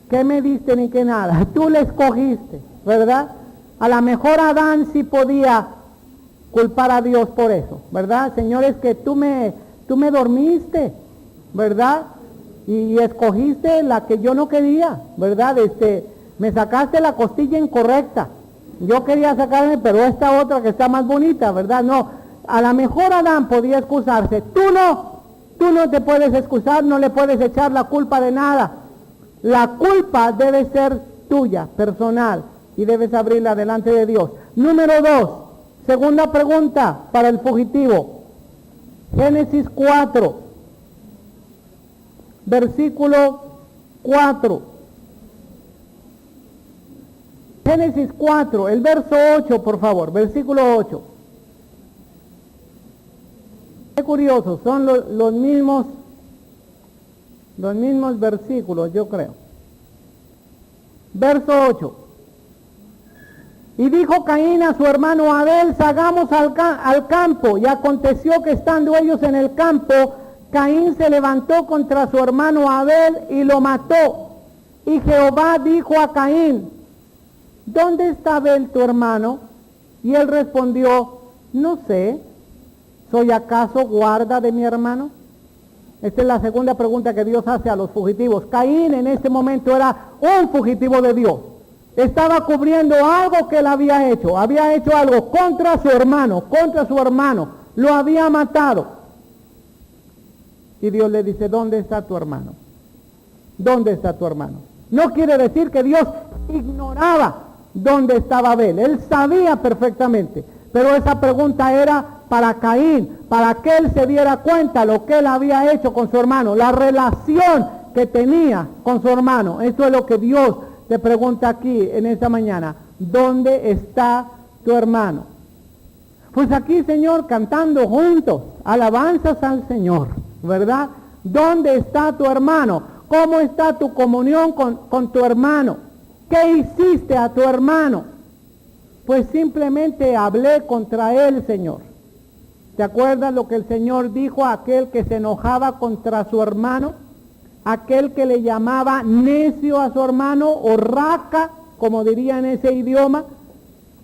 ¿qué me diste ni qué nada? Tú le escogiste, ¿verdad? A lo mejor Adán sí podía culpar a Dios por eso, ¿verdad? Señores, que tú me dormiste, ¿verdad? Y escogiste la que yo no quería, ¿verdad? me sacaste la costilla incorrecta. Yo quería sacarme, pero esta otra que está más bonita, ¿verdad? No, a lo mejor Adán podía excusarse. Tú no te puedes excusar, no le puedes echar la culpa de nada. La culpa debe ser tuya, personal, y debes abrirla delante de Dios. Número 2, segunda pregunta para el fugitivo. Génesis 4, versículo 4. Génesis 4, el verso 8, por favor, versículo 8. Qué curioso, son los mismos versículos, yo creo. Verso 8. Y dijo Caín a su hermano Abel, salgamos al campo. Y aconteció que estando ellos en el campo, Caín se levantó contra su hermano Abel y lo mató. Y Jehová dijo a Caín, ¿dónde está Abel tu hermano? Y él respondió, no sé, ¿soy acaso guarda de mi hermano? Esta es la segunda pregunta que Dios hace a los fugitivos. Caín en este momento era un fugitivo de Dios. Estaba cubriendo algo que él había hecho algo contra su hermano, lo había matado. Y Dios le dice, ¿dónde está tu hermano? ¿Dónde está tu hermano? No quiere decir que Dios ignoraba dónde estaba Abel, él sabía perfectamente, pero esa pregunta era para Caín, para que él se diera cuenta lo que él había hecho con su hermano, la relación que tenía con su hermano. Eso es lo que Dios te pregunta aquí en esta mañana, ¿dónde está tu hermano? Pues aquí, Señor, cantando juntos, alabanzas al Señor, ¿verdad? ¿Dónde está tu hermano? ¿Cómo está tu comunión con tu hermano? ¿Qué hiciste a tu hermano? Pues simplemente hablé contra él, Señor. ¿Te acuerdas lo que el Señor dijo a aquel que se enojaba contra su hermano? Aquel que le llamaba necio a su hermano, o raca, como diría en ese idioma,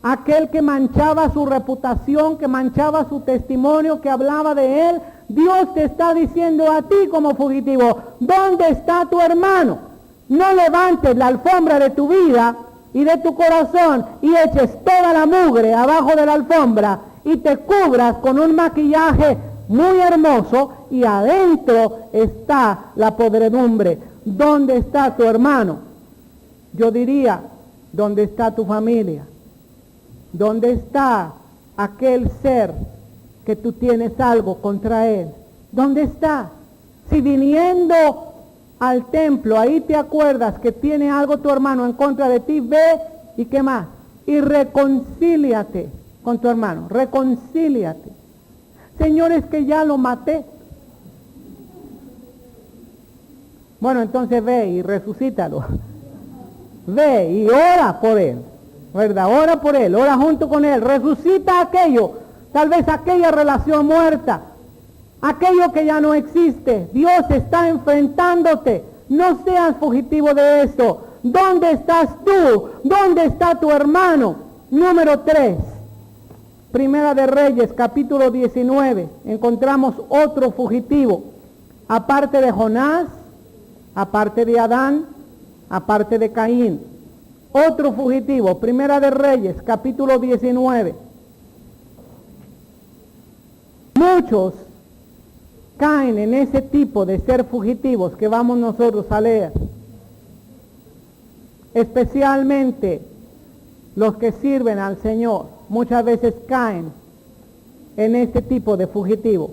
aquel que manchaba su reputación, que manchaba su testimonio, que hablaba de él. Dios te está diciendo a ti como fugitivo, ¿dónde está tu hermano? No levantes la alfombra de tu vida y de tu corazón y eches toda la mugre abajo de la alfombra y te cubras con un maquillaje muy hermoso y adentro está la podredumbre. ¿Dónde está tu hermano? Yo diría, ¿dónde está tu familia? ¿Dónde está aquel ser que tú tienes algo contra él? ¿Dónde está? Si viniendo al templo, ahí te acuerdas que tiene algo tu hermano en contra de ti, ve y qué más, y reconcíliate con tu hermano, reconcíliate. Señor, es que ya lo maté. Bueno, entonces ve y resucítalo. Ve y ora por él, ¿verdad? Ora por él, ora junto con él, resucita aquello, tal vez aquella relación muerta, aquello que ya no existe. Dios está enfrentándote, no seas fugitivo de eso. ¿Dónde estás tú? ¿Dónde está tu hermano? Número 3, Primera de Reyes, capítulo 19, encontramos otro fugitivo, aparte de Jonás, aparte de Adán, aparte de Caín. Otro fugitivo, Primera de Reyes, capítulo 19. Muchos caen en ese tipo de ser fugitivos que vamos nosotros a leer. Especialmente los que sirven al Señor, muchas veces caen en este tipo de fugitivo.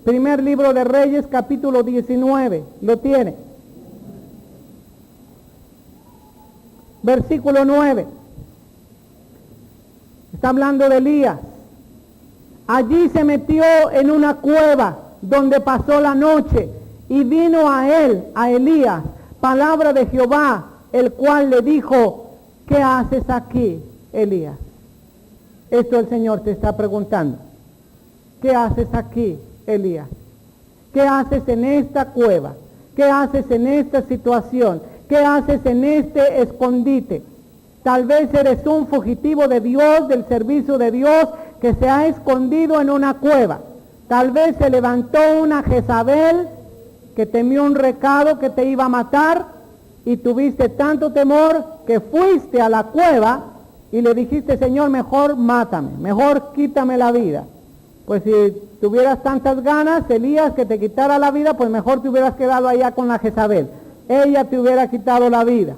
Primer libro de Reyes, capítulo 19, lo tiene. Versículo 9. Está hablando de Elías. Allí se metió en una cueva donde pasó la noche y vino a él, a Elías, palabra de Jehová, el cual le dijo, ¿qué haces aquí, Elías? Esto el Señor te está preguntando. ¿Qué haces aquí, Elías? ¿Qué haces en esta cueva? ¿Qué haces en esta situación? ¿Qué haces en este escondite? Tal vez eres un fugitivo de Dios, del servicio de Dios, que se ha escondido en una cueva. Tal vez se levantó una Jezabel que temió un recado que te iba a matar y tuviste tanto temor que fuiste a la cueva y le dijiste, Señor, mejor mátame, mejor quítame la vida. Pues si tuvieras tantas ganas, Elías, que te quitara la vida, pues mejor te hubieras quedado allá con la Jezabel. Ella te hubiera quitado la vida.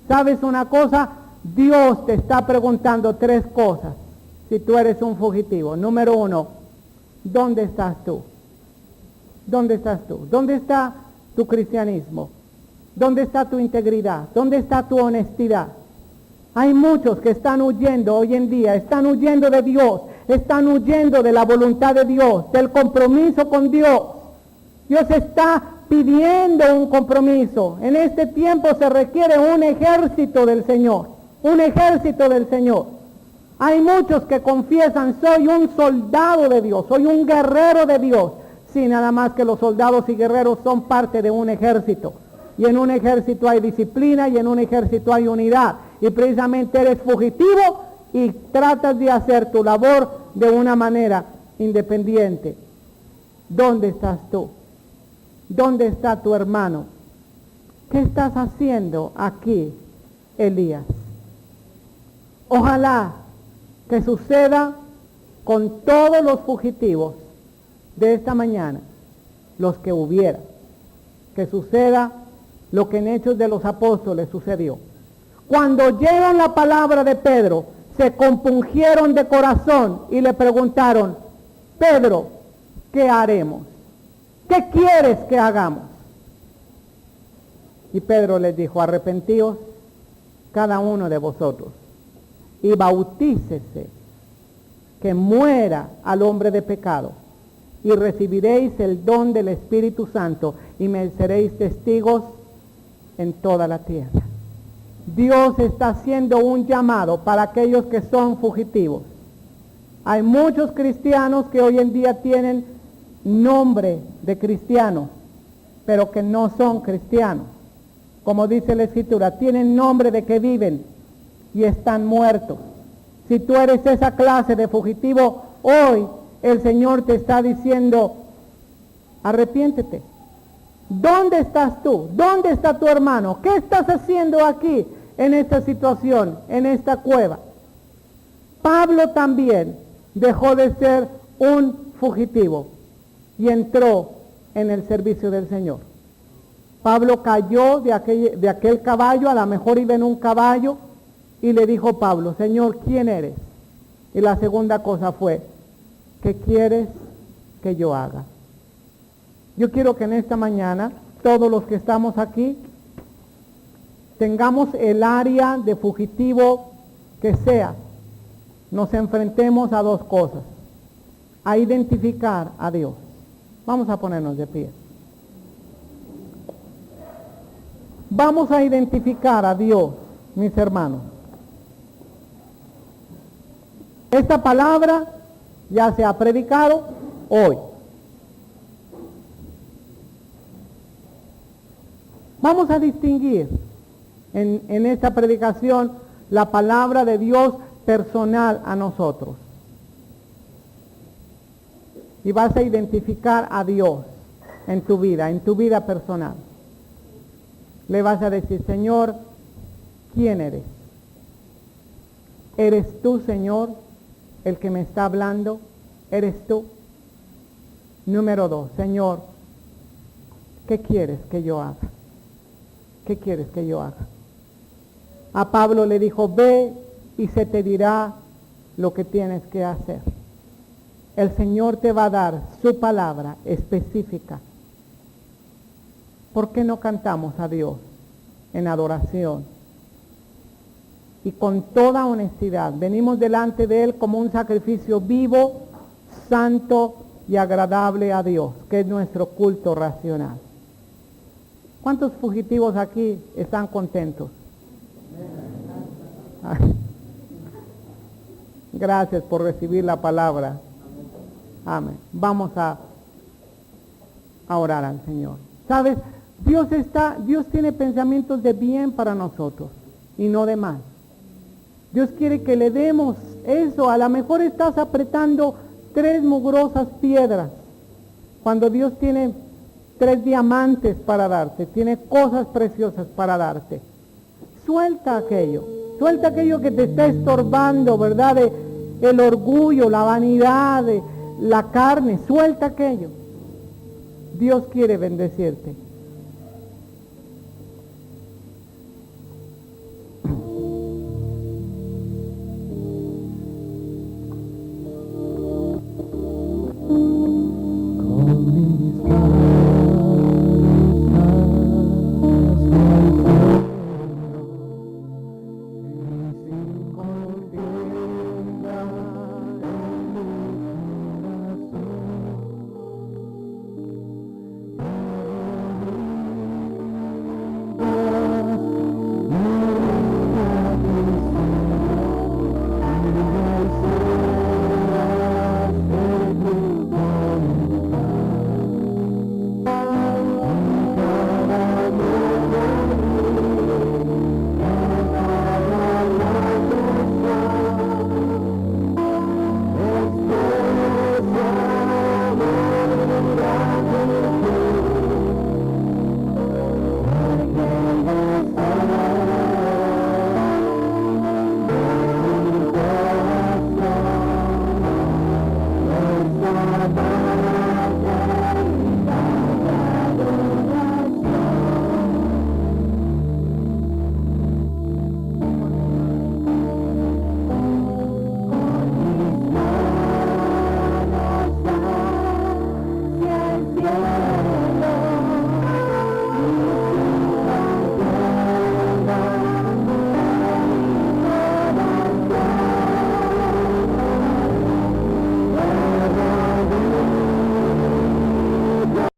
¿Sabes una cosa? Dios te está preguntando 3 cosas si tú eres un fugitivo. Número 1, ¿dónde estás tú? ¿Dónde estás tú? ¿Dónde está tu cristianismo? ¿Dónde está tu integridad? ¿Dónde está tu honestidad? Hay muchos que están huyendo hoy en día, están huyendo de Dios, están huyendo de la voluntad de Dios, del compromiso con Dios. Dios está pidiendo un compromiso. En este tiempo se requiere un ejército del Señor, un ejército del Señor. Hay muchos que confiesan, soy un soldado de Dios, soy un guerrero de Dios. Sí, nada más que los soldados y guerreros son parte de un ejército. Y en un ejército hay disciplina y en un ejército hay unidad. Y precisamente eres fugitivo y tratas de hacer tu labor de una manera independiente. ¿Dónde estás tú? ¿Dónde está tu hermano? ¿Qué estás haciendo aquí, Elías? Ojalá que suceda con todos los fugitivos de esta mañana, los que hubiera, que suceda lo que en Hechos de los Apóstoles sucedió. Cuando oyeron la palabra de Pedro, se compungieron de corazón y le preguntaron, Pedro, ¿qué haremos? ¿Qué quieres que hagamos? Y Pedro les dijo, arrepentíos cada uno de vosotros y bautícese, que muera al hombre de pecado, y recibiréis el don del Espíritu Santo y me seréis testigos en toda la tierra. Dios está haciendo un llamado para aquellos que son fugitivos. Hay muchos cristianos que hoy en día tienen nombre de cristianos, pero que no son cristianos. Como dice la Escritura, tienen nombre de que viven y están muertos. Si tú eres esa clase de fugitivo, hoy el Señor te está diciendo, arrepiéntete. ¿Dónde estás tú? ¿Dónde está tu hermano? ¿Qué estás haciendo aquí en esta situación, en esta cueva? Pablo también dejó de ser un fugitivo y entró en el servicio del Señor. Pablo cayó de aquel caballo, a lo mejor iba en un caballo, y le dijo Pablo, Señor, ¿quién eres? Y la segunda cosa fue, ¿qué quieres que yo haga? Yo quiero que en esta mañana, todos los que estamos aquí, tengamos el área de fugitivo que sea, nos enfrentemos a 2 cosas, a identificar a Dios. Vamos a ponernos de pie. Vamos a identificar a Dios, mis hermanos. Esta palabra ya se ha predicado hoy. Vamos a distinguir en esta predicación la palabra de Dios personal a nosotros. Y vas a identificar a Dios en tu vida personal. Le vas a decir, Señor, ¿quién eres? ¿Eres tú, Señor, el que me está hablando? ¿Eres tú? Número 2, Señor, ¿qué quieres que yo haga? ¿Qué quieres que yo haga? A Pablo le dijo, ve y se te dirá lo que tienes que hacer. El Señor te va a dar su palabra específica. ¿Por qué no cantamos a Dios en adoración? Y con toda honestidad venimos delante de Él como un sacrificio vivo, santo y agradable a Dios, que es nuestro culto racional. ¿Cuántos fugitivos aquí están contentos? Gracias por recibir la palabra. Amén. Vamos a orar al Señor. ¿Sabes? Dios tiene pensamientos de bien para nosotros y no de mal. Dios quiere que le demos eso. A lo mejor estás apretando 3 mugrosas piedras, cuando Dios tiene 3 diamantes para darte, tiene cosas preciosas para darte. Suelta aquello que te está estorbando, ¿verdad? El orgullo, la vanidad, la carne, suelta aquello. Dios quiere bendecirte.